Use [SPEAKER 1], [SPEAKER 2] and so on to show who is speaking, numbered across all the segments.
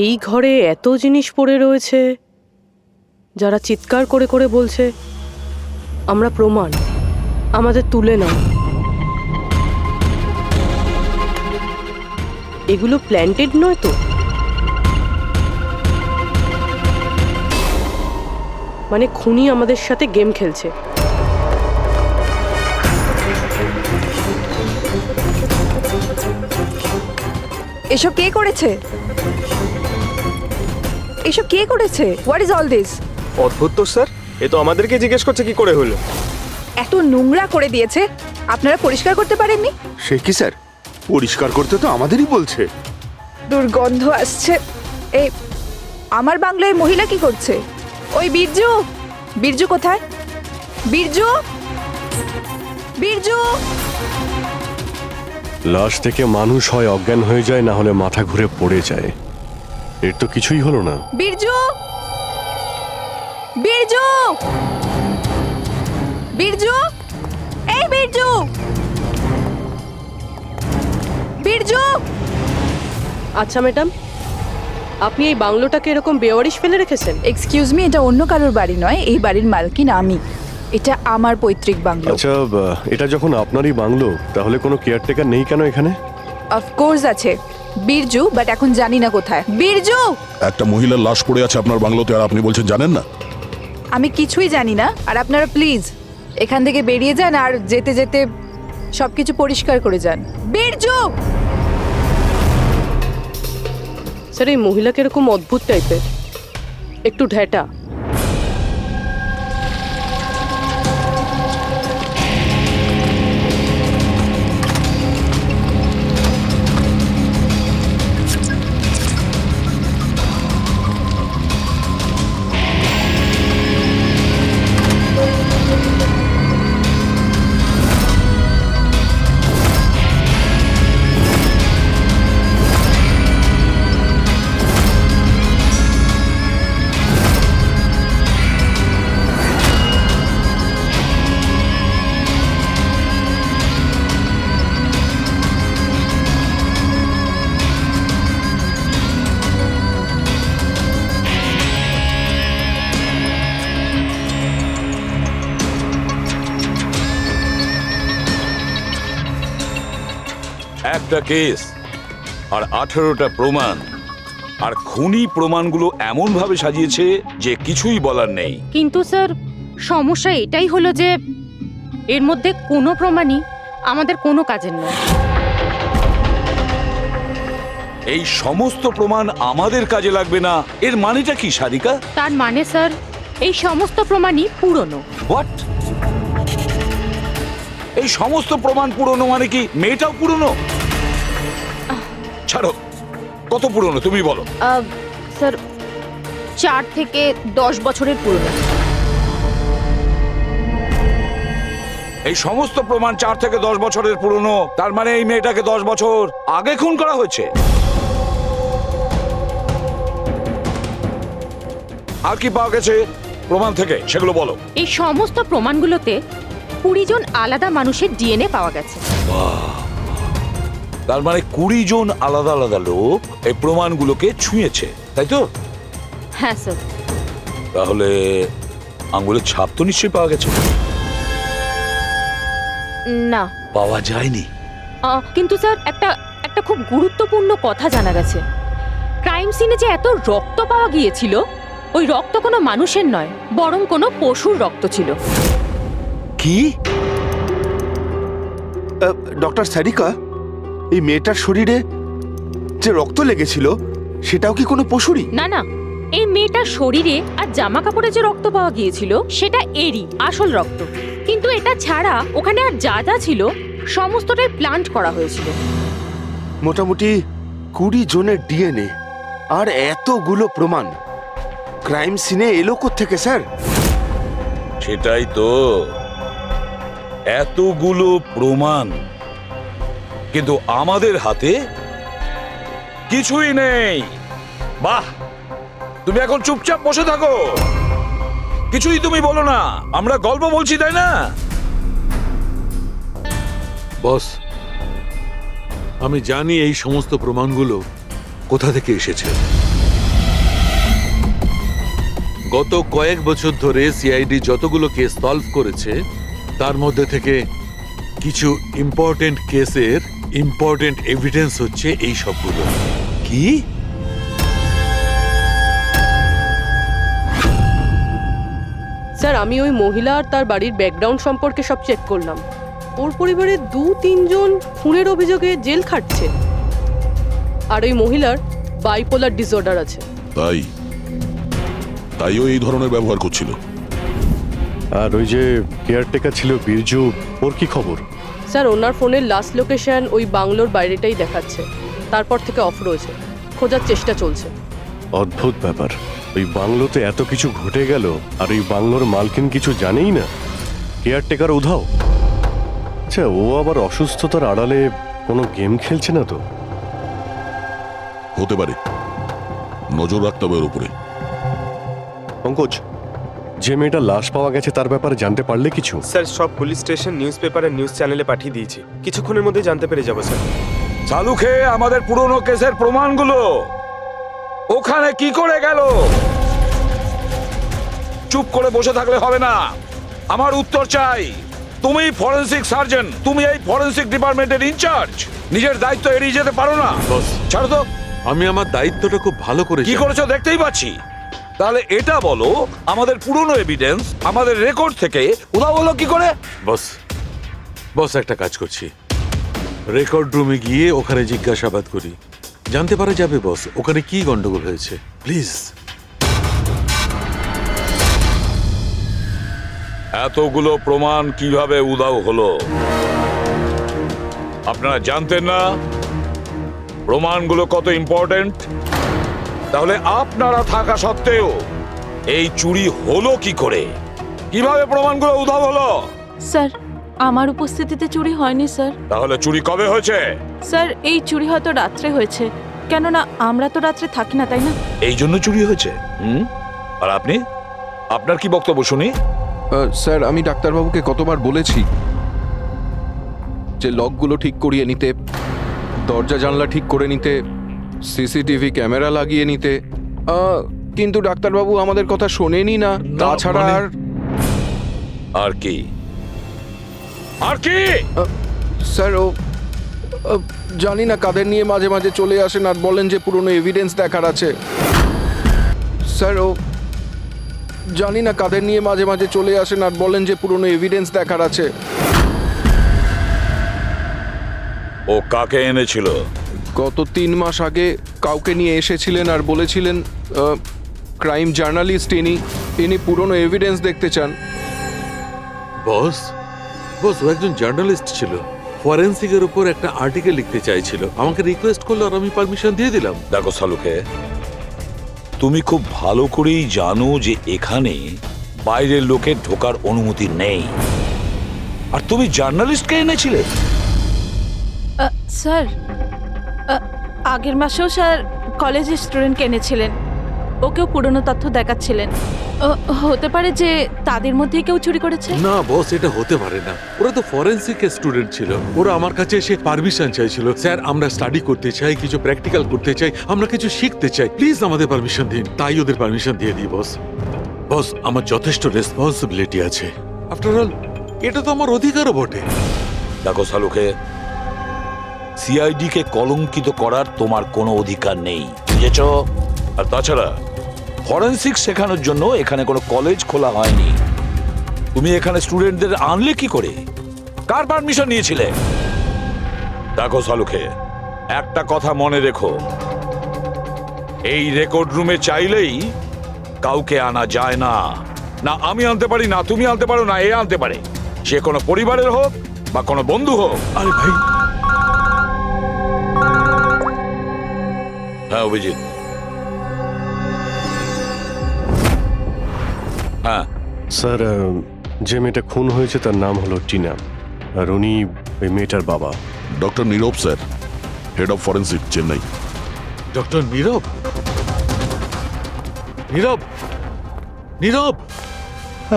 [SPEAKER 1] এই ঘরে এত জিনিস পড়ে রয়েছে, যারা চিৎকার করে করে বলছে আমরা প্রমাণ, আমাদের তুলে নাও। এগুলো প্ল্যান্টেড নয় তো? মানে খুনি আমাদের সাথে গেম খেলছে।
[SPEAKER 2] এসব কে করেছে? এসব কে করেছে? What is all this?
[SPEAKER 3] অদ্ভুত তো স্যার, এ তো আমাদেরকে জিজ্ঞেস করছে কি করে হলো।
[SPEAKER 2] এত নোংরা করে দিয়েছে, আপনারা পরিষ্কার করতে পারেননি?
[SPEAKER 4] সে কি স্যার, পরিষ্কার করতে তো আমাদেরই বলছে।
[SPEAKER 2] দুর্গন্ধ আসছে। এই আমার বাংলায় মহিলা কি করছে? ওই বীরজু, বীরজু কোথায়? বীরজু, বীরজু!
[SPEAKER 5] লাশ থেকে মানুষ হয় অজ্ঞান হয়ে যায়, না হলে মাথা ঘুরে পড়ে যায়। এর তো কিছুই হলো না।
[SPEAKER 2] বীরজু, বীরজু, বীরজু, এই বীরজু, বীরজু!
[SPEAKER 1] আচ্ছা ম্যাডাম, আপনি এই বাংলোটাকে এরকম বেওয়ারিশ ফেলে রেখেছেন?
[SPEAKER 2] এক্সকিউজ মি, এটা অন্য কারোর বাড়ি নয়, এই বাড়ির মালকিন আমি। এটা আমার পৈতৃক বাংলো।
[SPEAKER 5] আচ্ছা, এটা যখন আপনারই বাংলো, তাহলে কোনো কেয়ারটেকার নেই কেন এখানে?
[SPEAKER 2] অফকোর্স আছে, বীরজু, বাট এখন জানি না কোথায়। বীরজু!
[SPEAKER 6] একটা মহিলার লাশ পড়ে আছে আপনার বাংলোতে, আর আপনি বলছেন জানেন না?
[SPEAKER 2] আমি কিছুই জানি না, আর আপনারা প্লিজ এখান থেকে বেরিয়ে যান, আর যেতে যেতে সবকিছু পরিষ্কার করে যান। বীরজু!
[SPEAKER 1] স্যার, এই মহিলাকে এরকম অদ্ভুত টাইপের, একটু ঢ্যাটা।
[SPEAKER 7] একটা কেস আর 18টা প্রমাণ, আর খুনি প্রমাণগুলো এমন ভাবে সাজিয়েছে যে কিছুই বলার নেই।
[SPEAKER 8] কিন্তু স্যার, সমস্যা এটাই হলো যে এর মধ্যে কোনো প্রমাণই আমাদের কোনো কাজের নয়।
[SPEAKER 7] এই সমস্ত প্রমাণ আমাদের কাজে লাগবে না, এর মানেটা কি সারিকা?
[SPEAKER 8] তার মানে স্যার, এই সমস্ত প্রমাণই পুরনো।
[SPEAKER 7] হোয়াট? এই সমস্ত প্রমাণ পুরনো মানে কি মেয়েটাও পুরনো? ছাড়ো, কত পুরনো তুমি বলো।
[SPEAKER 8] স্যার, 4 থেকে 10 বছরের পুরনো।
[SPEAKER 7] এই সমস্ত প্রমাণ 4 থেকে 10 বছরের পুরনো, তার মানে এই মেয়েটাকে 10 বছর আগে খুন করা হয়েছে। আর কি পাওয়া গেছে প্রমাণ থেকে, সেগুলো বলো।
[SPEAKER 8] এই সমস্ত প্রমাণগুলোতে 20 জন আলাদা মানুষের ডিএনএ পাওয়া গেছে।
[SPEAKER 7] তার মানে 20 জন আলাদা আলাদা লোক এই প্রমাণগুলোকে ছুঁয়েছে, তাই তো?
[SPEAKER 8] হ্যাঁ স্যার।
[SPEAKER 7] তাহলে আঙ্গুলের ছাপ তো নিশ্চয়ই পাওয়া গেছে।
[SPEAKER 8] না,
[SPEAKER 7] পাওয়া যায়নি।
[SPEAKER 8] কিন্তু স্যার, একটা খুব গুরুত্বপূর্ণ কথা জানা গেছে। ক্রাইম সিনে যে এত রক্ত পাওয়া গিয়েছিল, ওই রক্ত কোনো মানুষের নয়, বরং কোনো পশুর রক্ত ছিল।
[SPEAKER 7] কি?
[SPEAKER 4] ডক্টর সারিকা, এই মেয়েটার শরীরে যে রক্ত লেগেছিল সেটাও কি কোনো পশুরই?
[SPEAKER 8] না না, এই মেয়েটার শরীরে আর জামা কাপড়ে যে রক্ত পাওয়া গিয়েছিল সেটা এরই আসল রক্ত। কিন্তু এটা ছাড়া ওখানে আর যা যা ছিল সমস্তটাই প্লান্ট করা হয়েছিল।
[SPEAKER 4] মোটামুটি 20 জনের ডিএনএ আর এতগুলো প্রমাণ ক্রাইম সিনে এলো কোত্থেকে স্যার?
[SPEAKER 7] সেটাই তো, এতগুলো প্রমাণ, কিন্তু আমাদের হাতে কিছুই নেই। বাহ, তুমি এখন চুপচাপ বসে থাকো, কিছুই তুমি বলো না, আমরা গল্প বলছি তাই না?
[SPEAKER 9] বস, আমি জানি এই সমস্ত প্রমাণগুলো কোথা থেকে এসেছে। গত কয়েক বছর ধরে সিআইডি যতগুলো কেস সলভ করেছে তার মধ্যে থেকে কিছু ইম্পর্টেন্ট কেসের ইম্পর্টেন্ট এভিডেন্স হচ্ছে এই সবগুলো। কি?
[SPEAKER 1] স্যার আমি ওই মহিলা আর তার বাড়ির ব্যাকগ্রাউন্ড সম্পর্কে সব চেক করলাম। ওর পরিবারের 2-3 জন খুনের অভিযোগে জেল খাটছে, আর ওই মহিলার বাইপোলার ডিসঅর্ডার আছে।
[SPEAKER 6] তাইও এই ধরনের ব্যবহার করছিল।
[SPEAKER 5] আর ওই যে কেয়ারটেকার ছিল বীরজু, ওর কি খবর?
[SPEAKER 1] স্যার ওনার ফোনের লাস্ট লোকেশন ওই বাংলোর বাইরেটাই দেখাচ্ছে, তারপর থেকে অফ রয়েছে, খোঁজার চেষ্টা চলছে।
[SPEAKER 5] অদ্ভুত ব্যাপার, ওই বাংলোতে এত কিছু ঘটে গেল আর ওই বাংলোর মালকিন কিছু জানেই না, কেয়ারটেকার উধাও। আচ্ছা, ও আবার অসুস্থতার আড়ালে কোনো গেম খেলছে না তো?
[SPEAKER 6] হতে পারে, নজর রাখতে হবে ওর উপরে।
[SPEAKER 5] পঙ্কজ, যে মেয়েটা লাশ পাওয়া গেছে তার ব্যাপারে জানতে পারলে কিছু?
[SPEAKER 3] স্যার সব পুলিশ স্টেশন, নিউজ পেপার আর নিউজ চ্যানেলে পাঠিয়ে দিয়েছি, কিছুক্ষণের মধ্যে জানতে পেরে যাবো স্যার।
[SPEAKER 7] সালুকে আমাদের পুরনো কেসের প্রমাণগুলো ওখানে কি করে গেল? চুপ করে বসে থাকলে হবে না, আমার উত্তর চাই। তুমি ফরেনসিক সার্জন, তুমি এই ফরেনসিক ডিপার্টমেন্টের ইনচার্জ, নিজের দায়িত্ব এড়িয়ে যেতে পারো না।
[SPEAKER 9] বস,
[SPEAKER 7] ছাড়ো তো।
[SPEAKER 9] আমি আমার দায়িত্বটা খুব ভালো করে
[SPEAKER 7] কি
[SPEAKER 9] জানি।
[SPEAKER 7] করেছো দেখতেই পাচ্ছি। তাহলে এটা বলো, আমাদের পুরনো এভিডেন্স আমাদের রেকর্ড থেকে উধাও হলো কি করে?
[SPEAKER 9] বস একটা কাজ করছি, রেকর্ড রুমে গিয়ে ওখানে জিজ্ঞাসাবাদ করি, জানতে পারা যাবে বস ওখানে কি গন্ডগোল হয়েছে। প্লিজ।
[SPEAKER 7] এতগুলো প্রমাণ কিভাবে উধাও হলো আপনারা জানতেন না? প্রমাণগুলো কত ইম্পর্টেন্ট। তাহলে আপনারা থাকা সত্ত্বেও এই চুরি হলো কি করে? কিভাবে প্রমাণগুলো উধাও হলো?
[SPEAKER 10] স্যার আমার উপস্থিতিতে চুরি হয়নি স্যার।
[SPEAKER 7] তাহলে চুরি কবে হয়েছে?
[SPEAKER 10] স্যার এই চুরি হয়তো রাত্রে হয়েছে, কেননা আমরা তো রাত্রে থাকি না, তাই না?
[SPEAKER 7] এই জন্য চুরি হয়েছে। আর আপনি, আপনার কি বক্তব্য শুনি?
[SPEAKER 11] স্যার আমি ডাক্তারবাবুকে কতবার বলেছি যে লকগুলো ঠিক করিয়ে নিতে, দরজা জানলা ঠিক করে নিতে, সিসিটিভি ক্যামেরা লাগিয়ে নিতে, কিন্তু ডাক্তারবাবু আমাদের কথা শোনেনি না। তাছাড়া
[SPEAKER 7] আর কি আর কি?
[SPEAKER 11] স্যার ও জানি না কাদের নিয়ে মাঝে মাঝে চলে আসেন আর বলেন যে পুরনো এভিডেন্স দেখার আছে। স্যার ও জানি না কাদের নিয়ে মাঝে মাঝে চলে আসেন আর বলেন যে পুরনো এভিডেন্স দেখার আছে।
[SPEAKER 7] ও কাকে এনেছিল?
[SPEAKER 11] গত 3 মাস আগে কাউকে নিয়ে এসেছিলেন আর বলেছিলেন ক্রাইম জার্নালিস্ট ইনি পুরনো এভিডেন্স দেখতে চান।
[SPEAKER 9] বস ও একজন জার্নালিস্ট ছিল, ফরেন্সিকের উপর একটা আর্টিকেল লিখতে চাইছিল, আমাকে রিকোয়েস্ট করলো আর আমি পারমিশন দিয়ে দিলাম।
[SPEAKER 7] দেখো সালুকে, তুমি খুব ভালো করেই জানো যে এখানে বাইরের লোকের ঢোকার অনুমতি নেই, আর তুমি জার্নালিস্টকে এনেছিলে।
[SPEAKER 10] স্যার আগের মাসেও স্যার কলেজের স্টুডেন্টকে এনেছিলেন, ওকেও পুরনো তথ্য দেখাচ্ছিলেন। হতে পারে যে তাদের মধ্যেই কেউ চুরি করেছে।
[SPEAKER 9] না বস, এটা হতে পারে না, ওরা তো ফরেন্সিক স্টুডেন্ট ছিল, ওরা আমার কাছে এসে পারমিশন চাইছিল, স্যার আমরা স্টাডি করতে চাই, কিছু প্র্যাকটিক্যাল করতে চাই, আমরা কিছু শিখতে চাই, প্লিজ আমাদের পারমিশন দিন। তাই ওদের পারমিশন দিয়ে দিই বস। আমার যথেষ্ট রেসপন্সিবিলিটি আছে, আফটার অল এটা তো আমার অধিকারও বটে।
[SPEAKER 7] দেখো সালুকে, সিআইডি কে কলঙ্কিত করার তোমার কোনো অধিকার নেই, বুঝেছ? আর তাছাড়া ফরেনসিক শেখানোর জন্য এখানে কোনো কলেজ খোলা হয়নি। তুমি এখানে স্টুডেন্টদের আনলে কি করে? কার পারমিশন নিয়েছিলে? দেখো সালুকে, একটা কথা মনে রেখো, এই রেকর্ড রুমে চাইলেই কাউকে আনা যায় না। না আমি আনতে পারি, না তুমি আনতে পারো, না এ আনতে পারে, সে কোনো পরিবারের হোক বা কোনো বন্ধু হোক।
[SPEAKER 9] আরে ভাই।
[SPEAKER 7] হ্যাঁ অভিজিৎ। হ্যাঁ
[SPEAKER 5] স্যার, যে মেয়েটা খুন হয়েছে তার নাম হলো টিনা, আর উনি ওই মেয়েটার বাবা।
[SPEAKER 6] Doctor Nirav sir, head of forensic, Chennai.
[SPEAKER 9] Doctor Nirav? Nirav Nirav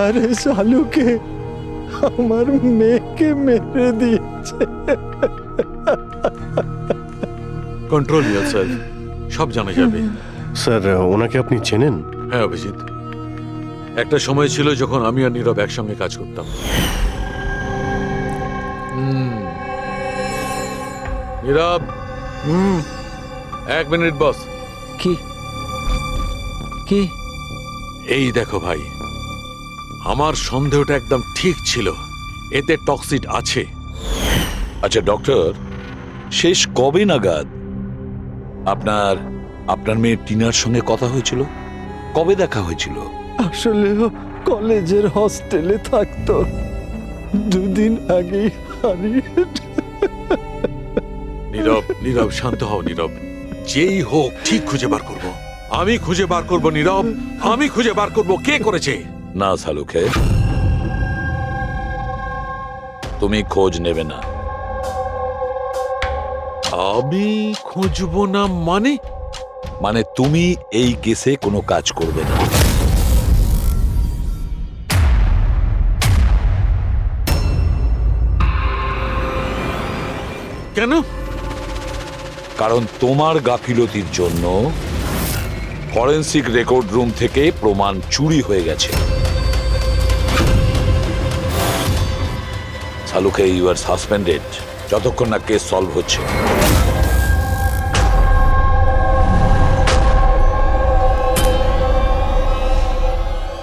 [SPEAKER 12] আরে শালুকে আমার মেয়েকে মেরে দিয়েছে।
[SPEAKER 9] কন্ট্রোল ইয়ারসেলফ, সব জানা যাবে।
[SPEAKER 5] স্যার ওনাকে আপনি চেনেন?
[SPEAKER 9] হ্যাঁ অভিজিৎ, একটা সময় ছিল যখন আমি আর নীরব একসঙ্গে কাজ করতাম। নীরব, 1 মিনিট বস।
[SPEAKER 11] কি কি
[SPEAKER 9] এই দেখো ভাই, আমার সন্দেহটা একদম ঠিক ছিল, এতে টক্সিড আছে।
[SPEAKER 7] আচ্ছা ডক্টর, শেষ কবে নাগাদ আপনার আপনার মেয়ে টিনার সঙ্গে কথা হয়েছিল? কবে দেখা হয়েছিল?
[SPEAKER 12] আসলে ও কলেজের হস্টেলে থাকতো, 2 দিন আগেই হারিয়ে।
[SPEAKER 9] নীরব, নীরব, শান্ত হও নীরব। যেই হোক ঠিক খুঁজে বার করব। আমি খুঁজে বার করব নীরব, আমি খুঁজে বার করব কে করেছে।
[SPEAKER 7] না শালুকে, তুমি খোঁজ নেবে না।
[SPEAKER 9] আমি খুঁজবো না মানে?
[SPEAKER 7] মানে তুমি এই কেসে কোনো কাজ করবে না।
[SPEAKER 9] কেন?
[SPEAKER 7] কারণ তোমার গাফিলতির জন্য ফরেনসিক রেকর্ড রুম থেকে প্রমাণ চুরি হয়ে গেছে। শালুকে, ইউ আর সাসপেন্ডেড যতক্ষণ না কেস সলভ হচ্ছে।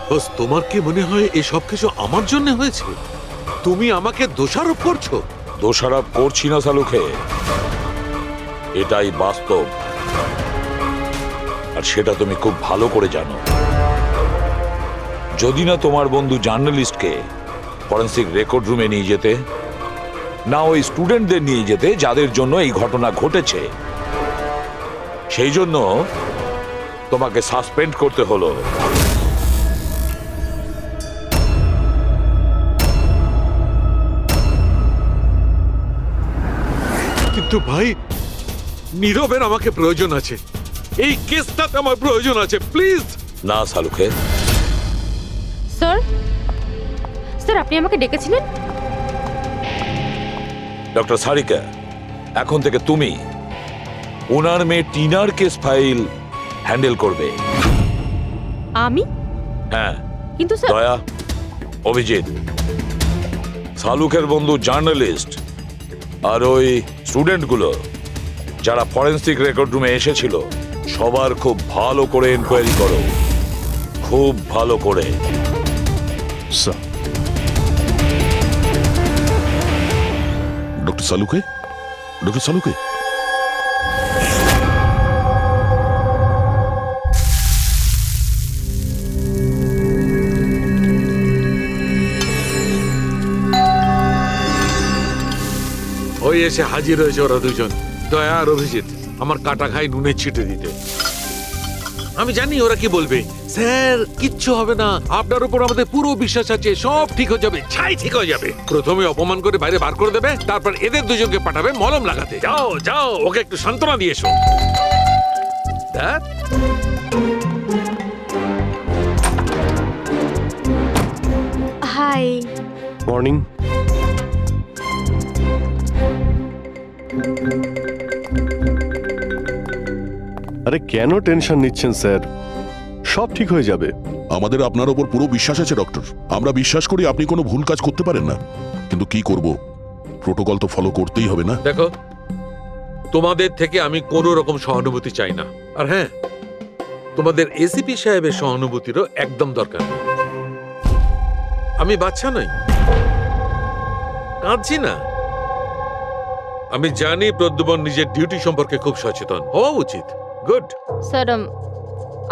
[SPEAKER 9] বস, তোমার কি মনে হয় এই সব কিছু আমার জন্য হয়েছে? তুমি আমাকে দোষারোপ করছো?
[SPEAKER 7] দোষারোপ করছি না শালুকে, এটাই বাস্তব, আর সেটা তুমি খুব ভালো করে জানো। যদি না তোমার বন্ধু জার্নালিস্টকে ফরেনসিক রেকর্ড রুমে নিয়ে যেতে, না ওই স্টুডেন্টদের নিয়ে যেতে যাদের জন্য এই ঘটনা ঘটেছে, সেই জন্য তোমাকে সাসপেন্ড করতে হলো।
[SPEAKER 9] কিন্তু ভাই, নীরবের আমাকে প্রয়োজন আছে, এই কেসটাতে আমার প্রয়োজন আছে, প্লিজ।
[SPEAKER 7] না শালুকে।
[SPEAKER 8] স্যার, স্যার আপনি আমাকে ডেকেছিলেন?
[SPEAKER 7] ডক্টর সারিকা, এখন থেকে তুমি ওনার মেয়ে টিনার কেস ফাইল হ্যান্ডেল করবে।
[SPEAKER 8] আমি?
[SPEAKER 7] হ্যাঁ।
[SPEAKER 8] কিন্তু স্যার,
[SPEAKER 7] দয়া, অভিজিৎ, শালুকের বন্ধু জার্নালিস্ট আর ওই স্টুডেন্টগুলো যারা ফরেনসিক রেকর্ড রুমে এসেছিল, সবার খুব ভালো করে এনকোয়ারি করো, খুব ভালো করে।
[SPEAKER 5] স্যার।
[SPEAKER 6] ডক্টর সালুকে, ডক্টর সালুকে,
[SPEAKER 9] ওই এসে হাজির হয়েছে ওরা দুজন, দয়া আর অভিজিৎ, আমার কাটা খাই নুনে ছিটে দিতে। আমি জানি ওরা কি বলবে, স্যার কিচ্ছু হবে না, আপনার উপর আমাদের পুরো বিশ্বাস আছে, সব ঠিক হয়ে যাবে, ছাই ঠিক হয়ে যাবে। প্রথমে অপমান করে বাইরে বার করে দেবে, তারপর এদের দুজনকে পাঠাবে মলম লাগাতে। যাও যাও, ওকে একটু সান্ত্বনা দিয়ে এসো।
[SPEAKER 8] হাই।
[SPEAKER 5] মর্নিং। আরে কেন টেনশন নিচ্ছেন স্যার, সব ঠিক হয়ে যাবে।
[SPEAKER 6] আমাদের আপনার ওপর পুরো বিশ্বাস আছে ডক্টর। আমরা বিশ্বাস করি আপনি কোনো ভুল কাজ করতে পারেন না, কিন্তু কি করব, প্রোটোকল তো ফলো করতেই হবে না।
[SPEAKER 9] দেখো, তোমাদের থেকে আমি কোনো রকম সহানুভূতি চাই না, আর হ্যাঁ, তোমাদের এসিপি সাহেবের সহানুভূতিরও একদম দরকার নেই। আমি বাচ্চা নই, কাঁদছি না। আমি জানি প্রদ্যুমন নিজের ডিউটি সম্পর্কে খুব সচেতন হওয়া উচিত। গুড।
[SPEAKER 8] স্যার,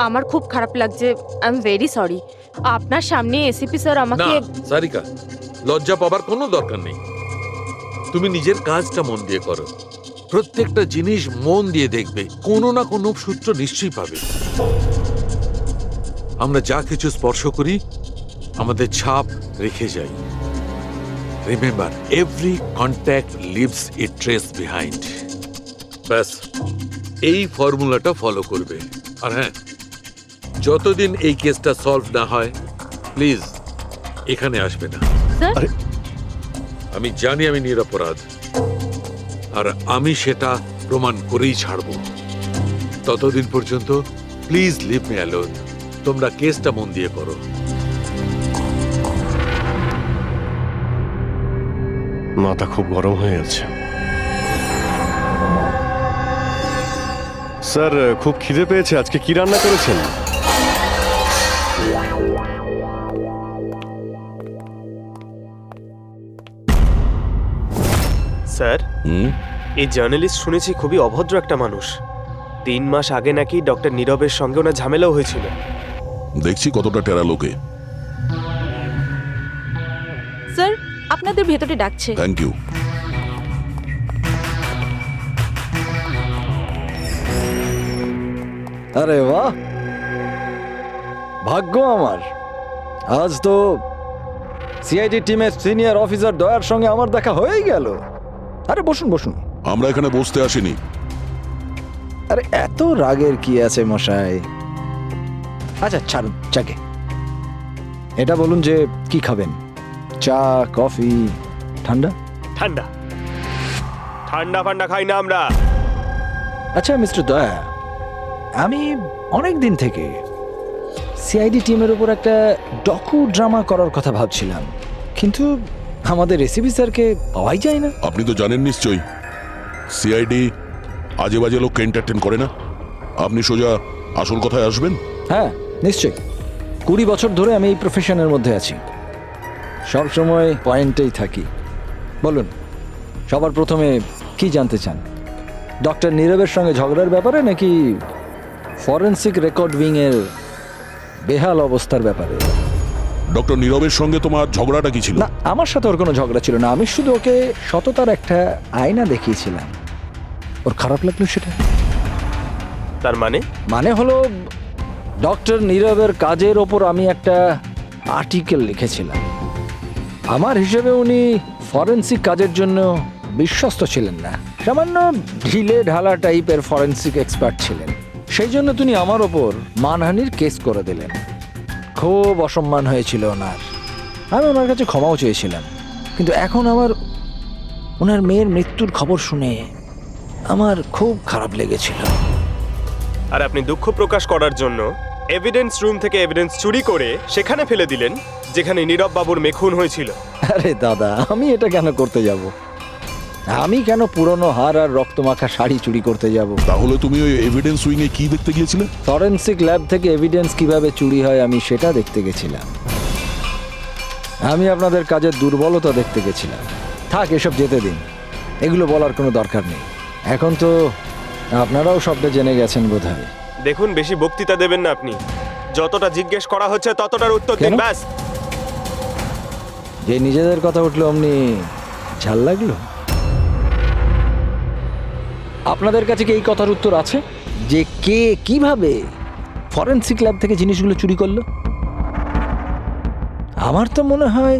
[SPEAKER 8] আমার খুব খারাপ লাগছে, আই এম ভেরি সরি। আপনার সামনে এসিপি স্যার
[SPEAKER 9] না
[SPEAKER 8] আমাকে।
[SPEAKER 9] সারিকা, লজ্জা পাবার কোনো দরকার নেই। তুমি নিজের কাজটা মন দিয়ে করো, প্রত্যেকটা জিনিস মন দিয়ে দেখবে, কোনো না কোনো সূত্র নিশ্চয়ই পাবে। আমরা যা কিছু স্পর্শ করি আমাদের ছাপ রেখে যাই। রিমেম্বার, এভরি কন্ট্যাক্ট লিভস এ ট্রেস বিহাইন্ড। ব্যাস, এই ফর্মুলাটা ফলো করবে। আর হ্যাঁ, যতদিন এই কেসটা সলভ না হয়, প্লিজ এখানে আসবে না।
[SPEAKER 8] স্যার,
[SPEAKER 9] আমি জানি আমি নিরপরাধ, আর আমি সেটা প্রমাণ করেই ছাড়ব। ততদিন পর্যন্ত প্লিজ লিভ মি অ্যালোন। তোমরা কেসটা মন দিয়ে করো।
[SPEAKER 5] মাথা খুব গরম হয়ে আছে। স্যার, খুব খিদে পেয়েছে। আজকে কি রান্না করেছেন?
[SPEAKER 3] স্যার,
[SPEAKER 6] হুম
[SPEAKER 3] এই জার্নালিস্ট শুনেছি খুবই অভদ্র একটা মানুষ। 3 মাস আগে নাকি ডক্টর নীরবের সঙ্গে ওনার ঝামেলাও হয়েছিল।
[SPEAKER 6] দেখছি কতটা টেরা লোকে।
[SPEAKER 10] স্যার, আপনাদের ভেতরে ডাকছে।
[SPEAKER 6] Thank you.
[SPEAKER 12] আরে বাহ, ভাগ্য আমার। আজ তো সিআইডি টিমের সিনিয়র অফিসার দয়ার সঙ্গে আমার দেখা হয়েই গেল। আরে বসুন বসুন।
[SPEAKER 6] আমরা এখানে বসতে আসিনি।
[SPEAKER 12] আরে এত রাগের কি আছে মশাই? আচ্ছা ছাড়ুন চাকে। এটা বলুন যে কি খাবেন? চা, কফি, ঠান্ডা?
[SPEAKER 3] ঠান্ডা ঠান্ডা ফান্ডা খাই না আমরা।
[SPEAKER 12] আচ্ছা মিস্টার দয়া, আমি অনেক দিন থেকে সিআইডি টিমের উপর একটা ডকু ড্রামা করার কথা ভাবছিলাম, কিন্তু আমাদের রেসিপি স্যারকে পাওয়াই যায় না।
[SPEAKER 6] আপনি তো জানেন নিশ্চয়ই সিআইডি আজে বাজে লোককে এন্টারটেন করে না। আপনি সোজা আসল কথায় আসবেন।
[SPEAKER 12] হ্যাঁ নিশ্চয়ই, 20 বছর ধরে আমি এই প্রফেশনের মধ্যে আছি, সব সময় পয়েন্টেই থাকি। বলুন, সবার প্রথমে কি জানতে চান? ডক্টর নীরবের সঙ্গে ঝগড়ার ব্যাপারে নাকি ফরেন্সিক রেকর্ড উইং এর বেহাল অবস্থার ব্যাপারে?
[SPEAKER 6] ডক্টর নীরবের সঙ্গে তোমার ঝগড়াটা কি ছিল?
[SPEAKER 12] না, আমার সাথে ওর কোনো ঝগড়া ছিল না। আমি শুধু ওকে সততার একটা আয়না দেখিয়েছিলাম। ওর খারাপ লাগলো সেটা।
[SPEAKER 3] তার
[SPEAKER 12] মানে হলো ডক্টর নীরবের কাজের ওপর আমি একটা আর্টিকেল লিখেছিলাম। আমার হিসেবে উনি ফরেন্সিক কাজের জন্য বিশ্বস্ত ছিলেন না, সামান্য ঢিলে ঢালা টাইপের ফরেন্সিক এক্সপার্ট ছিলেন। সেই জন্য তিনি আমার ওপর মানহানির কেস করে দিলেন। খুব অসম্মান হয়েছিল ওনার। আমি ওনার কাছে ক্ষমাও চেয়েছিলাম, কিন্তু এখন আমার ওনার মেয়ের মৃত্যুর খবর শুনে আমার খুব খারাপ লেগেছিল।
[SPEAKER 3] আর আপনি দুঃখ প্রকাশ করার জন্য এভিডেন্স রুম থেকে এভিডেন্স চুরি করে সেখানে ফেলে দিলেন যেখানে নীরব বাবুর মেয়ে খুন হয়েছিল।
[SPEAKER 12] আরে দাদা, আমি এটা কেন করতে যাব? আমি কেন পুরনো হার আর রক্তমাখা শাড়ি চুরি করতে যাব?
[SPEAKER 6] তাহলে তুমি ওই এভিডেন্স উইং এ কি দেখতে গিয়েছিলে?
[SPEAKER 12] ফরেন্সিক ল্যাব থেকে এভিডেন্স কিভাবে চুরি হয় আমি সেটা দেখতে গেছিলাম। আমি আপনাদের কাজের দুর্বলতা দেখতে গেছিলাম। থাক, এসব যেতে দিন, এগুলো বলার কোনো দরকার নেই। এখন তো আপনারাও সবটা জেনে গেছেন বোধহয়।
[SPEAKER 3] দেখুন, বেশি বক্তৃতা দেবেন না আপনি। যতটা জিজ্ঞেস করা হচ্ছে ততটার উত্তর দিন,
[SPEAKER 12] কেন?
[SPEAKER 3] ব্যাস।
[SPEAKER 12] যে নিজেদের কথা উঠলো অমনি ঝাল লাগলো? আপনাদের কাছে কি এই কথার উত্তর আছে যে কে কিভাবে ফরেনসিক ল্যাব থেকে জিনিসগুলো চুরি করলো? আমার তো মনে হয়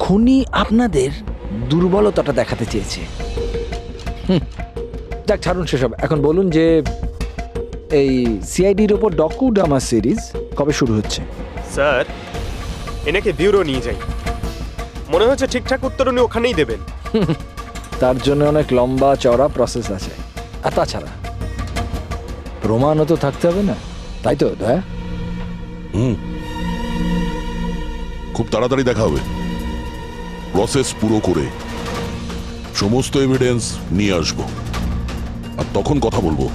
[SPEAKER 12] খুনি আপনাদের দুর্বলতাটা দেখাতে চেয়েছে। যাক, ছাড়ুন সেসব। এখন বলুন যে এই সিআইডির ওপর ডকু ড্রামা সিরিজ কবে শুরু হচ্ছে?
[SPEAKER 3] স্যার, এনাকে বিউরো নিয়ে যাই। মনে হচ্ছে ঠিকঠাক উত্তর উনি ওখানেই দেবেন।
[SPEAKER 12] তার জন্য অনেক লম্বা চওড়া প্রসেস আছে। আর তাছাড়া প্রমাণও তো থাকতে হবে না, তাই তো দয়া?
[SPEAKER 6] খুব তাড়াতাড়ি দেখা হবে। প্রসেস পুরো করে সমস্ত এভিডেন্স নিয়ে আসবো, আর তখন কথা বলবো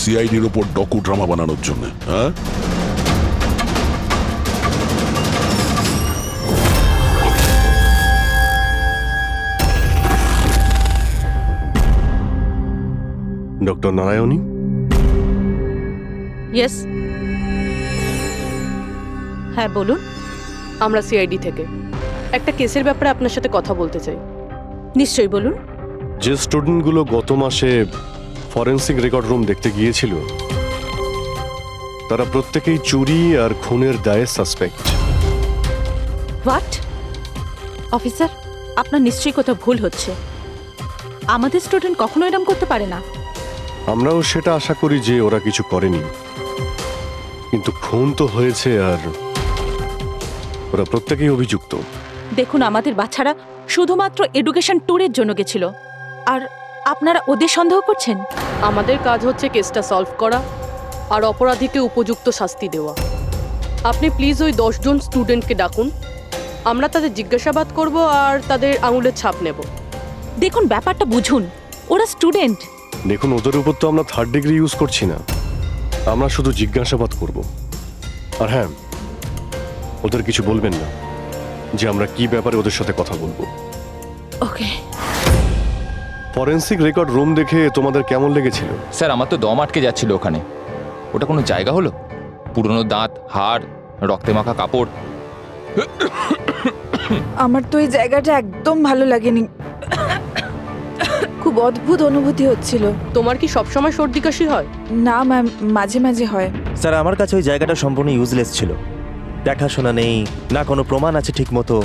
[SPEAKER 6] সিআইডির ওপর ডকু ড্রামা বানানোর জন্য। হ্যাঁ,
[SPEAKER 5] ডক্টর নারায়ণী,
[SPEAKER 10] ইয়েস, হ্যাঁ বলুন।
[SPEAKER 1] আমরা সিআইডি থেকে একটা কেসের ব্যাপারে আপনার সাথে কথা বলতে চাই।
[SPEAKER 10] নিশ্চয়ই বলুন।
[SPEAKER 5] যে স্টুডেন্টগুলো গত মাসে ফরেন্সিক রেকর্ড রুম দেখতে গিয়েছিল তারা প্রত্যেকেই চুরি আর খুনের দায়ে সাসপেক্ট।
[SPEAKER 10] হোয়াট? অফিসার, আপনার নিশ্চয়ই কোথাও ভুল হচ্ছে। আমাদের স্টুডেন্ট কখনো এরকম করতে পারে না।
[SPEAKER 5] আমরাও সেটা আশা করি যে ওরা কিছু করেনি, কিন্তু খুন তো হয়েছে আর ওরা প্রত্যেকেই অভিযুক্ত।
[SPEAKER 10] দেখুন, আমাদের বাচ্চারা শুধুমাত্র এডুকেশন ট্যুরের জন্য গেছিল, আর আপনারা ওদের সন্দেহ করছেন।
[SPEAKER 1] আমাদের কাজ হচ্ছে কেসটা সলভ করা আর অপরাধীকে উপযুক্ত শাস্তি দেওয়া। আপনি প্লিজ ওই 10 জন স্টুডেন্টকে ডাকুন আমরা তাদের জিজ্ঞাসাবাদ করব আর তাদের আঙুলের ছাপ নেব।
[SPEAKER 8] দেখুন ব্যাপারটা বুঝুন, ওরা স্টুডেন্ট।
[SPEAKER 5] দেখুন, ওদের উপর তো আমরা 3rd ডিগ্রি ইউজ করছি না, আমরা শুধু জিজ্ঞাসাবাদ করব। আর হ্যাঁ, ওদের কিছু বলবেন না যে আমরা কি ব্যাপারে ওদের সাথে কথা বলবো।
[SPEAKER 10] ওকে
[SPEAKER 5] ফরেন্সিক রেকর্ড রুম দেখে তোমাদের কেমন লেগেছিল?
[SPEAKER 13] স্যার আমার তো দম আটকে যাচ্ছিল ওখানে। ওটা কোনো জায়গা হলো? পুরনো দাঁত, হাড়, রক্তে মাখা কাপড়।
[SPEAKER 2] আমার তো এই জায়গাটা একদম ভালো লাগেনি, খুব অদ্ভুত অনুভূতি হচ্ছিল।
[SPEAKER 1] তোমার কি সবসময় সর্দি কাশি হয়?
[SPEAKER 2] না ম্যাম, মাঝে মাঝে হয়।
[SPEAKER 14] স্যার আমার কাছে ওই জায়গাটা সম্পূর্ণ ইউজলেস ছিল, দেখাশোনা নেই, না কোনো প্রমাণ আছে ঠিক মতো।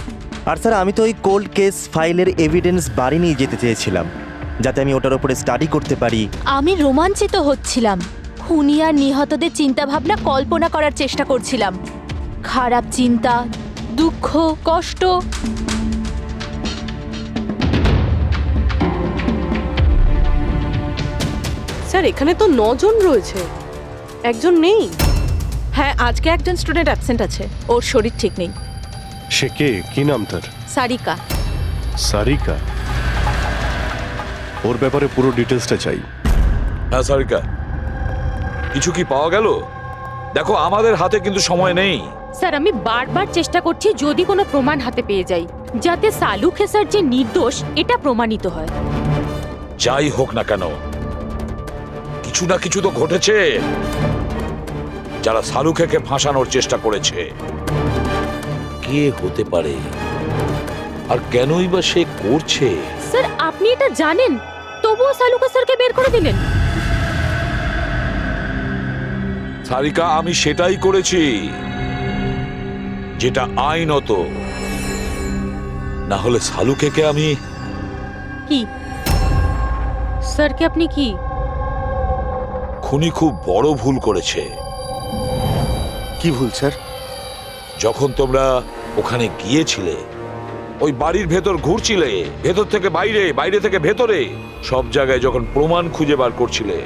[SPEAKER 14] আর স্যার আমি তো ওই কোল্ড কেস ফাইলের এভিডেন্স বাড়ি নিয়ে যেতে চেয়েছিলাম, যাতে আমি ওটার উপরে স্টাডি করতে পারি।
[SPEAKER 8] আমি রোমাঞ্চিত হচ্ছিলাম, খুনি আর নিহতদের চিন্তা ভাবনা কল্পনা করার চেষ্টা করছিলাম। খারাপ চিন্তা, দুঃখ, কষ্ট।
[SPEAKER 1] স্যার এখানে তো 9 জন রয়েছে, একজন নেই।
[SPEAKER 10] হ্যাঁ, আজকে একজন স্টুডেন্ট অ্যাবসেন্ট আছে, ওর শরীর ঠিক নেই।
[SPEAKER 5] সে কে? কি নাম তার?
[SPEAKER 8] সারিকা।
[SPEAKER 5] সারিকা? ওর ব্যাপারে পুরো ডিটেলসটা চাই।
[SPEAKER 7] হ্যাঁ সারিকা, কিছু কি পাওয়া গেল? দেখো আমাদের হাতে কিন্তু সময় নেই।
[SPEAKER 8] স্যার আমি বারবার চেষ্টা করছি যদি কোনো প্রমাণ হাতে পেয়ে যাই, যাতে সালু খেসার যে নির্দোষ এটা প্রমাণিত হয়।
[SPEAKER 7] যাই হোক না কেন, কিছু না কিছু তো ঘটেছে। যারা সালুখেকে ফাঁসানোর চেষ্টা করেছে, কে হতে পারে আর কেনই বা সে করছে?
[SPEAKER 8] স্যার আপনি এটা জানেন, তবুও সালু খেসারকে বের করে দিলেন।
[SPEAKER 7] সারিকা, আমি সেটাই করেছি যেটা আইনত। না হলে সালুখেকে আমি...
[SPEAKER 8] কি স্যারকে আপনি কি?
[SPEAKER 7] খুনি খুব বড় ভুল করেছে।
[SPEAKER 4] কি ভুল স্যার?
[SPEAKER 7] যখন তোমরা ওখানে গিয়েছিলে, ওই বাড়ির ভেতর ঘুরছিলে, ভেতর থেকে বাইরে, বাইরে থেকে ভেতরে, সব জায়গায় যখন প্রমাণ খুঁজে বার করছিলে,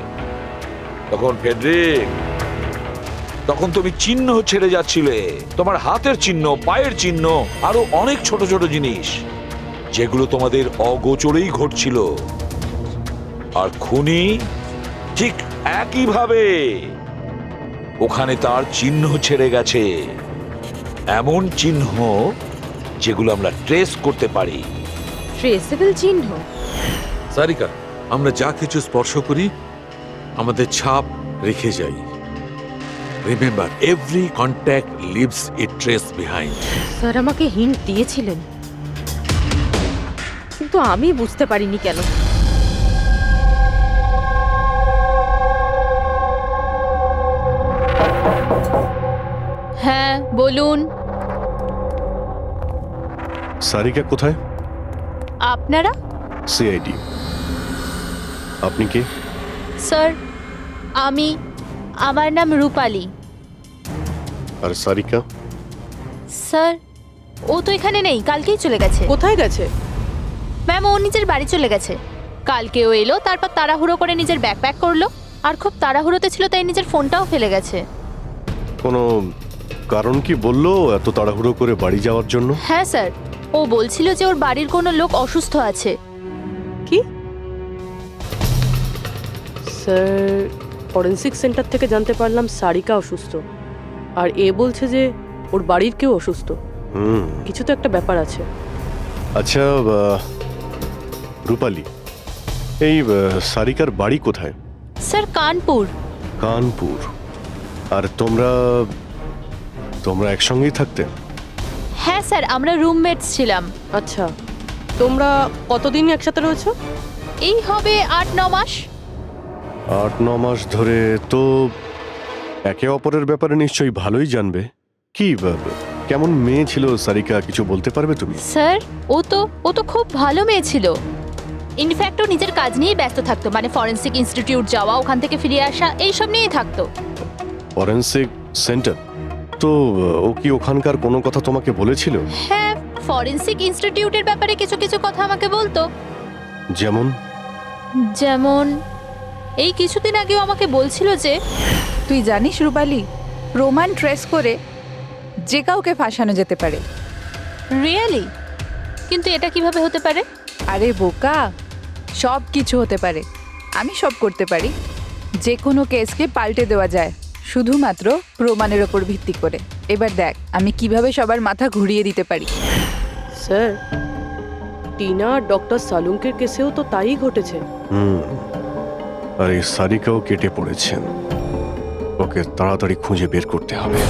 [SPEAKER 7] তখন ফেডরিক, তখন তুমি চিহ্ন ছেড়ে যাচ্ছিলে, তোমার হাতের চিহ্ন, পায়ের চিহ্ন, আরো অনেক ছোট ছোট জিনিস, যেগুলো তোমাদের অগোচরেই ঘটছিল। আর খুনি ঠিক একইভাবে ওখানে তার চিহ্ন ছেড়ে গেছে, এমন চিহ্ন যেগুলো আমরা ট্রেস করতে পারি।
[SPEAKER 8] ট্রেসেবল চিহ্ন?
[SPEAKER 9] সারিকা, আমরা যা কিছু স্পর্শ করি আমাদের ছাপ রেখে যাই। রিমেম্বার, এভরি কন্ট্যাক্ট লিভস এ ট্রেস বিহাইন্ড।
[SPEAKER 8] স্যার আমাকে হিন্ট দিয়েছিলেন, কিন্তু আমি বুঝতে পারিনি কেন। হ্যাঁ বলুন।
[SPEAKER 5] সারিকা কোথায়?
[SPEAKER 8] আপনারা?
[SPEAKER 5] সিআইডি। আপনি কে?
[SPEAKER 8] স্যার আমার নাম রূপালী।
[SPEAKER 5] আর সারিকা?
[SPEAKER 8] স্যার ও তো এখানে নেই, কালকেই চলে গেছে।
[SPEAKER 1] কোথায় গেছে?
[SPEAKER 8] ম্যাম ও নিজের বাড়ি চলে গেছে। কালকে ও এলো, তারপর তাড়াহুড়ো করে নিজের ব্যাগ প্যাক করলো, আর খুব তাড়াহুড়োতে ছিল তাই নিজের ফোনটাও ফেলে গেছে।
[SPEAKER 5] কোনো কারণ কি বললো এত তাড়াহুড়ো করে বাড়ি যাওয়ার জন্য?
[SPEAKER 8] হ্যাঁ স্যার, ও বলছিল যে ওর বাড়ির কোনো লোক অসুস্থ আছে।
[SPEAKER 1] কি? স্যার ফরেন্সিক সেন্টার থেকে জানতে পারলাম সারিকা অসুস্থ, আর এ বলছে যে ওর বাড়ির কেউ অসুস্থ। কিছু তো একটা ব্যাপার আছে।
[SPEAKER 5] আচ্ছা রূপালী, এই সারিকার বাড়ি কোথায়?
[SPEAKER 8] স্যার কানপুর।
[SPEAKER 5] কানপুর? আর তোমরা একসঙ্গেই থাকতে?
[SPEAKER 8] হ্যাঁ স্যার, আমরা রুমমেটস ছিলাম।
[SPEAKER 1] আচ্ছা, তোমরা কতদিন একসাথে রয়েছো?
[SPEAKER 8] এই হবে 8-9 মাস।
[SPEAKER 5] 8-9 মাস ধরে তো একে অপরের ব্যাপারে নিশ্চয়ই ভালোই জানবে। কি কেমন মেয়ে ছিল সারিকা, কিছু বলতে পারবে তুমি?
[SPEAKER 8] স্যার ও তো খুব ভালো মেয়ে ছিল। ইনফ্যাক্ট ও নিজের কাজ নিয়ে ব্যস্ত থাকতো, মানে ফরেন্সিক ইনস্টিটিউট যাওয়া, ওখান থেকে ফিরে আসা, এইসব নিয়েই থাকতো।
[SPEAKER 5] Forensic centre? তো ও কি ওখানকার কোনো কথা তোমাকে বলেছিল?
[SPEAKER 8] হ্যাঁ, ফরেন্সিক ইনস্টিটিউটের ব্যাপারে কিছু কিছু কথা আমাকে বলতো। যেমন এই কিছুদিন আগেও আমাকে বলছিল যে...
[SPEAKER 2] তুই জানিস রূপালী, প্রমাণ ট্রেস করে যে কাউকে ফাঁসানো যেতে পারে।
[SPEAKER 8] রিয়েলি? কিন্তু এটা কিভাবে হতে পারে?
[SPEAKER 2] আরে বোকা, সব কিছু হতে পারে। আমি সব করতে পারি। যে কোনো কেসকে পাল্টে দেওয়া যায় শুধুমাত্র প্রমাণের ওপর ভিত্তি করে। এবার দেখ আমি কিভাবে সবার মাথা ঘুরিয়ে দিতে পারি।
[SPEAKER 1] স্যার, টিনা আর ডক্টর সালুঙ্কের কেসেও তো তাই ঘটেছে।
[SPEAKER 5] আর এই সারিকাও কেটে পড়েছেন। ওকে তাড়াতাড়ি খুঁজে বের করতে হবে।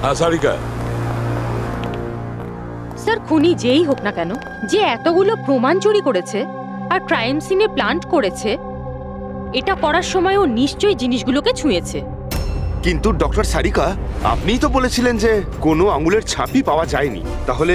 [SPEAKER 7] হ্যাঁ সারিকা,
[SPEAKER 8] স্যার, খুনি যেই হোক না কেন, যে এতগুলো প্রমাণ চুরি করেছে আর ক্রাইম সিনে প্লান্ট করেছে, এটা করার সময় ও নিশ্চয়ই জিনিসগুলোকে ছুঁয়েছে।
[SPEAKER 4] কিন্তু ডক্টর সারিকা, আপনিই তো বলেছিলেন যে কোনো আঙুলের ছাপই পাওয়া যায়নি, তাহলে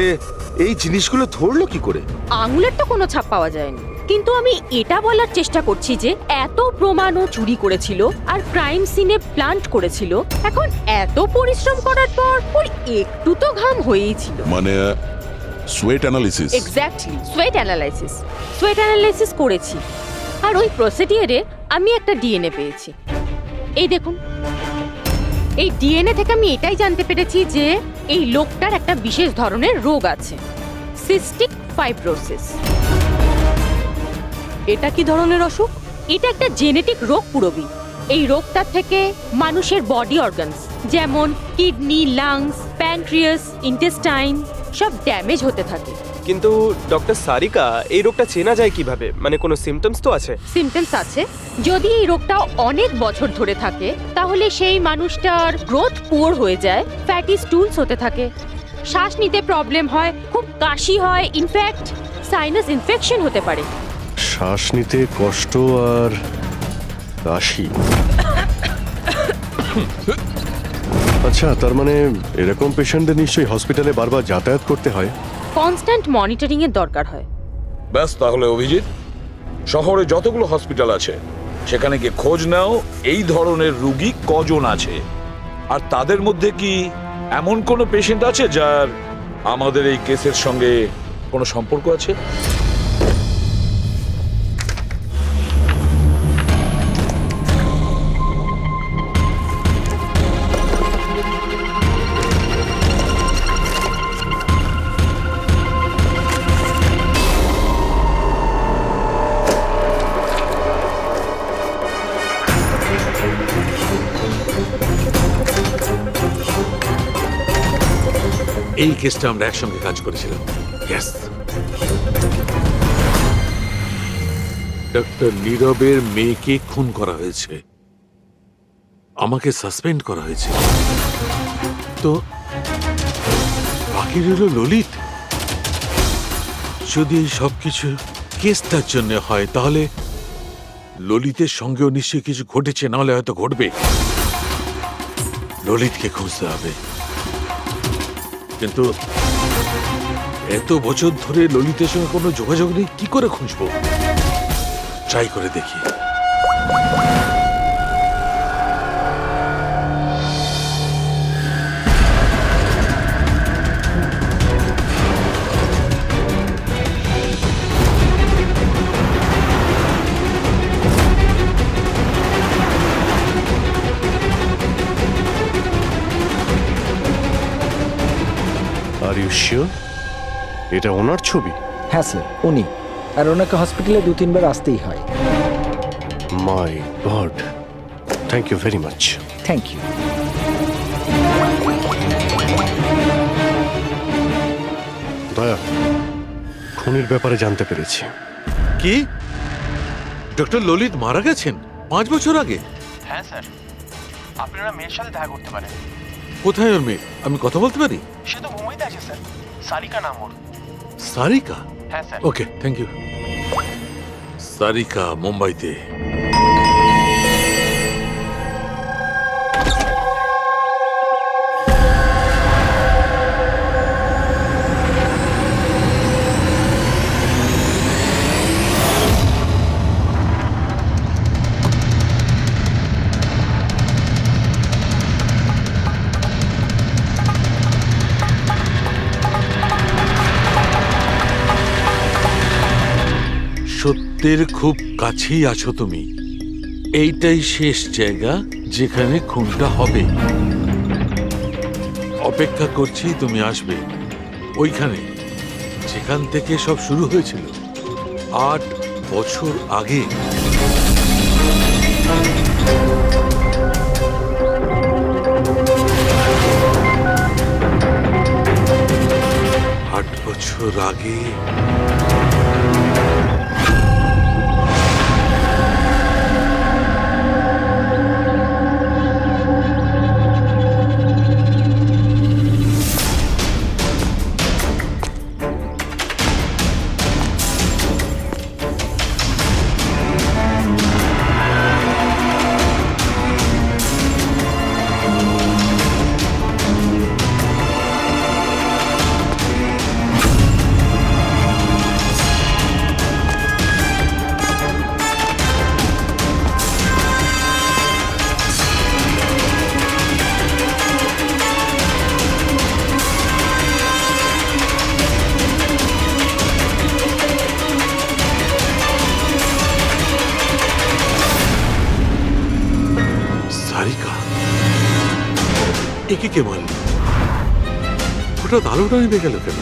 [SPEAKER 4] এই জিনিসগুলো ধরলো কি করে?
[SPEAKER 8] আঙুলের তো কোনো ছাপ পাওয়া যায়নি, কিন্তু আমি এটা বলার চেষ্টা করছি যে এত প্রমাণ ও চুরি করেছিল আর ক্রাইম সিনে প্লান্ট করেছিল, এখন এত পরিশ্রম করার পর ওর একটু তো ঘাম হয়েই ছিল।
[SPEAKER 6] মানে sweat analysis.
[SPEAKER 8] Exactly, sweat analysis করেছি। আর ওই প্রসিডিয়ারে আমি একটা ডিএনএ পেয়েছি। এই দেখুন, এই ডিএনএ থেকে আমি এটাই জানতে পেরেছি যে এই লোকটার একটা বিশেষ ধরনের রোগ আছে, সিস্টিক ফাইব্রোসিস।
[SPEAKER 1] এটা কি ধরনের অসুখ?
[SPEAKER 8] এটা একটা জেনেটিক রোগ পুরবি। এই রোগটার থেকে মানুষের বডি অর্গানস যেমন কিডনি, লাংস, প্যানক্রিয়াস, ইন্টেস্টাইন সব ড্যামেজ হতে থাকে।
[SPEAKER 3] কিন্তু ডক্টর সারিকা, এই রোগটা চেনা যায় কিভাবে? মানে কোনো সিমটমস তো আছে?
[SPEAKER 8] সিমটমস আছে। যদি এই রোগটা অনেক বছর ধরে থাকে তাহলে সেই মানুষটার গ্রোথ পুয়ার হয়ে যায়, ফ্যাটি স্টুলস হতে থাকে, শ্বাস নিতে প্রবলেম হয়, খুব কাশি হয়, ইনফ্যাক্ট সাইনাস ইনফেকশন হতে পারে।
[SPEAKER 5] শ্বাস নিতে কষ্ট আর কাশি। আচ্ছা, তার মানে এরকম পেশেন্টদের নিশ্চয়ই হসপিটালে বারবার যাতায়াত করতে হয়।
[SPEAKER 8] কনস্ট্যান্ট মনিটরিং এর দরকার হয়।
[SPEAKER 7] ব্যাস, তাহলে অভিজিৎ, শহরে যতগুলো হসপিটাল আছে সেখানে গিয়ে খোঁজ নাও এই ধরনের রুগী কজন আছে, আর তাদের মধ্যে কি এমন কোনো পেশেন্ট আছে যার আমাদের এই কেসের সঙ্গে কোনো সম্পর্ক আছে।
[SPEAKER 9] এই কেসটা আমরা একসঙ্গে কাজ করেছিলাম। ইয়েস, ডক্টর নীরবের মেয়েকে খুন করা হয়েছে, আমাকে সাসপেন্ড করা হয়েছে, তো বাকি রইল ললিত। যদি এই সবকিছু কেসটার জন্য হয় তাহলে ললিতের সঙ্গেও নিশ্চয়ই কিছু ঘটেছে, নাহলে হয়তো ঘটবে। ললিতকে খুঁজতে হবে, কিন্তু এত বছর ধরে ললিতের সঙ্গে কোনো যোগাযোগ নেই, কি করে খুঁজবো? ট্রাই করে দেখি।
[SPEAKER 5] আর ইউ শিওর এটা ওনার ছবি?
[SPEAKER 12] হ্যাঁ স্যার, উনি। আর ওনাকে হসপিটালে 2-3 বার আসতেই হয়।
[SPEAKER 5] My God, thank you very much.
[SPEAKER 12] Thank you.
[SPEAKER 5] Daya, খুনির ব্যাপারে জানতে পেরেছি।
[SPEAKER 9] কি? ডক্টর ললিত মারা গেছেন 5 বছর আগে?
[SPEAKER 15] হ্যাঁ স্যার, আপনারা মেয়ের সাথে দেখা করতে পারেন।
[SPEAKER 9] কোথায় ওর মেয়ে? আমি কথা বলতে পারি?
[SPEAKER 15] সে তো মুম্বাইতে আছে স্যার, সারিকা নাম ওর।
[SPEAKER 9] সারিকা?
[SPEAKER 15] হ্যাঁ sir.
[SPEAKER 9] Okay, thank you. Sarika মুম্বাইতে। সত্যের খুব কাছেই আছো তুমি। এইটাই শেষ জায়গা যেখানে খুনটা হবে। অপেক্ষা করছি তুমি আসবে ওইখানে যেখান থেকে সব শুরু হয়েছিল 8 বছর আগে। বছর আগে সারিকা, একে কে মারল? হঠাৎ আলোটা নেমে গেল কেন?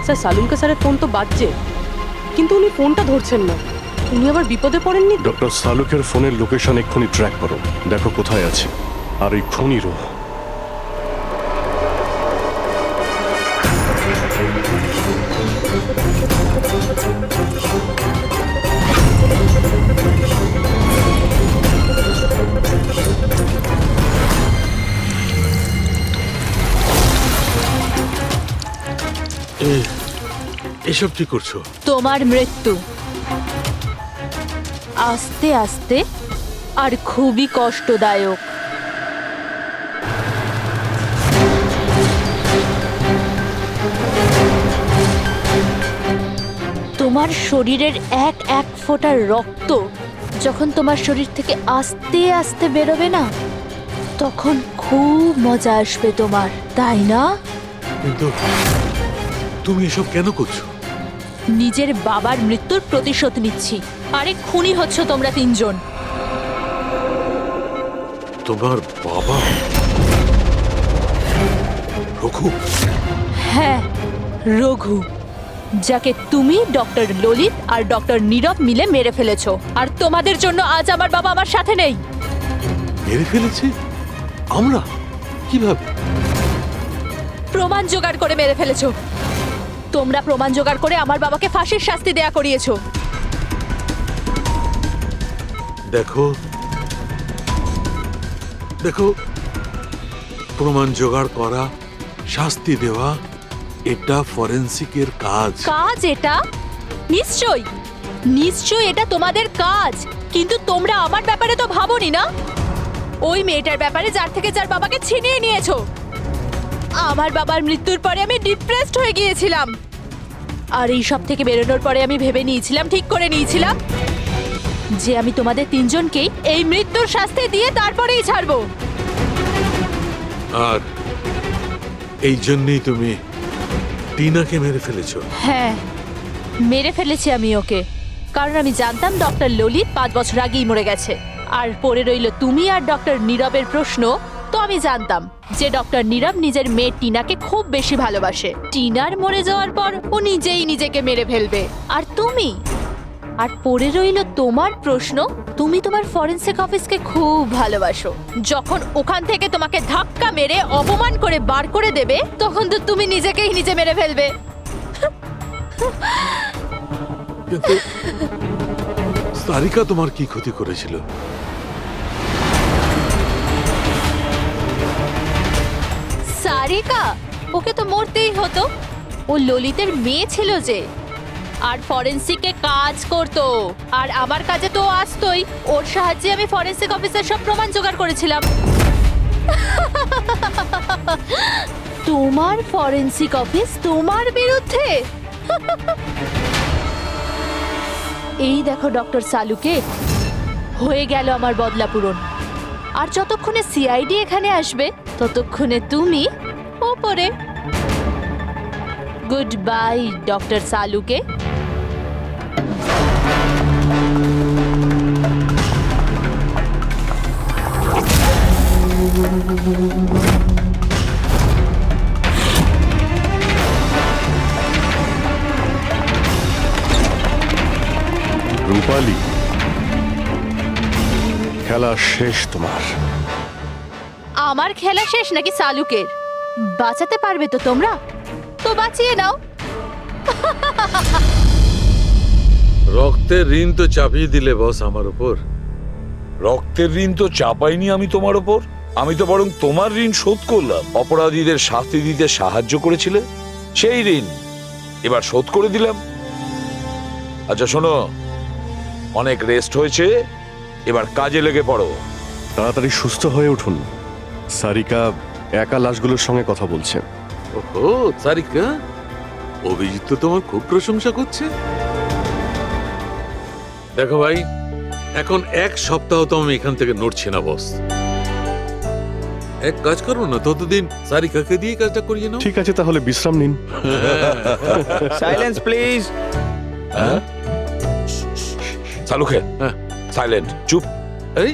[SPEAKER 1] স্যার সালুনকে স্যারের ফোন তো বাজছে, কিন্তু উনি ফোনটা ধরছেন না। উনি আবার বিপদে পড়েননি?
[SPEAKER 5] ডক্টর সালুকের ফোনের লোকেশন এক্ষুনি ট্র্যাক করো, দেখো কোথায় আছে। আর এই খুনিরও।
[SPEAKER 9] এসব কি করছো?
[SPEAKER 10] তোমার মৃত্যু আস্তে আস্তে আর খুবই কষ্টদায়ক। তোমার শরীরের এক এক ফোঁটা রক্ত যখন তোমার শরীর থেকে আস্তে আস্তে বেরোবে না, তখন খুব মজা আসবে তোমার, তাই না?
[SPEAKER 9] কিন্তু তুমি এসব কেন করছো?
[SPEAKER 10] নিজের বাবার মৃত্যুর প্রতিশোধ নিচ্ছি। আরে খুনি হচ্ছ তোমরা তিনজন।
[SPEAKER 9] তোমার বাবা রঘু?
[SPEAKER 10] হ্যাঁ, রঘু, যাকে তুমি, ডক্টর ললিত আর ডক্টর নীরব মিলে মেরে ফেলেছো। আর তোমাদের জন্য আজ আমার বাবা আমার সাথে নেই।
[SPEAKER 9] মেরে ফেলেছে? আমরা? কিভাবে?
[SPEAKER 10] প্রমাণ জোগাড় করে মেরে ফেলেছো। তোমরা প্রমাণ জোগাড় করে আমার বাবাকে ফাঁসির শাস্তি দেয়া করিয়েছো।
[SPEAKER 9] দেখো দেখো, প্রমাণ জোগাড় করা, শাস্তি দেওয়া, এটা ফরেন্সিকের কাজ।
[SPEAKER 10] কাজ এটা? নিশ্চয়ই নিশ্চয়ই এটা তোমাদের কাজ, কিন্তু তোমরা আমার ব্যাপারে তো ভাবোনি না। ওই মেয়েটার ব্যাপারে যার থেকে যার বাবাকে ছিনিয়ে নিয়েছো। আমার বাবার মৃত্যুর পরে আমি ডিপ্রেসড হয়ে গিয়েছিলাম। আর এই সব থেকে বেরোনোর পরে আমি ভেবে নিয়েছিলাম, ঠিক করে নিয়েছিলাম যে আমি তোমাদের তিনজনকেই এই মৃত্যুর শাস্তি দিয়ে তারপরেই ছাড়বো।
[SPEAKER 9] আর এই জন্যই তুমি টিনাকে মেরে ফেলেছো?
[SPEAKER 10] হ্যাঁ, মেরে ফেলেছি আমি ওকে, কারণ আমি জানতাম ডক্টর ললিত 5 বছর আগেই মরে গেছে। আর পড়ে রইল তুমি আর ডক্টর নীরবের প্রশ্ন। তো আমি জানতাম যে ডক্টর নীরব নিজের মেয়ে টিনাকে খুব বেশি ভালোবাসে। টিনার মরে যাওয়ার পর ও নিজেই নিজেকে মেরে ফেলবে। আর তুমি? আর পড়ে রইল তোমার প্রশ্ন। তুমি তোমার ফরেনসিক অফিসকে খুব ভালোবাসো। যখন ওখান থেকে তোমাকে ধাক্কা মেরে অপমান করে বার করে দেবে, তখন তো তুমি নিজেকেই নিজে মেরে ফেলবে।
[SPEAKER 9] কিন্তু সারিকা তোমার কি ক্ষতি করেছিল?
[SPEAKER 10] সারিকা? ওকে তো মরতেই হতো। ও ললিতের মেয়ে ছিল যে। আর ফরেন্সিকে কাজ করতো। আর আমার কাজে তো ও আসতোই, ওর সাহায্যে আমি ফরেন্সিক অফিসের সব প্রমাণ জোগাড় করেছিলাম। তোমার ফরেন্সিক অফিস তোমার বিরুদ্ধে? এই দেখো ডক্টর সালুকে, হয়ে গেল আমার বদলা পূরণ। আর যতক্ষণে সিআইডি এখানে আসবে ততক্ষণে তুমি ওপরে। গুড বাই ডক্টর সালুকে।
[SPEAKER 5] রূপালী, খেলা শেষ তোমার।
[SPEAKER 10] আমার খেলা শেষ নাকি সালুকের? বাঁচাতে পারবে তো তোমরা? তো বাঁচিয়ে নাও।
[SPEAKER 9] রক্তের ঋণ তো চাপিয়ে দিলে বস আমার উপর।
[SPEAKER 7] রক্তের ঋণ তো চাপাইনি আমি তোমার ওপর, আমি তো বরং তোমার ঋণ শোধ করলাম। অপরাধীদের শাস্তি দিতে সাহায্য করেছিলে, সেই ঋণ এবার শোধ করে দিলাম। আচ্ছা শোনো, অনেক রেস্ট হয়েছে, এবার কাজে লেগে পড়ো।
[SPEAKER 5] তাড়াতাড়ি সুস্থ হয়ে উঠুন। সারিকা একা লাশগুলোর সঙ্গে কথা বলছে।
[SPEAKER 9] ওহো সারিকা, অভিজিৎ তো তোমার খুব প্রশংসা করছে। দেখো ভাই, এখন এক সপ্তাহ তো আমি এখান থেকে নড়ছি না বস। এক কাজ করো না, ততদিন সারিকাকে দিয়ে কাজটা করিয়ে নাও।
[SPEAKER 5] ঠিক আছে, তাহলে বিশ্রাম নিন।
[SPEAKER 14] Silence please.
[SPEAKER 7] হ্যাঁ সালুকে, সাইলেন্ট, চুপ।
[SPEAKER 9] এই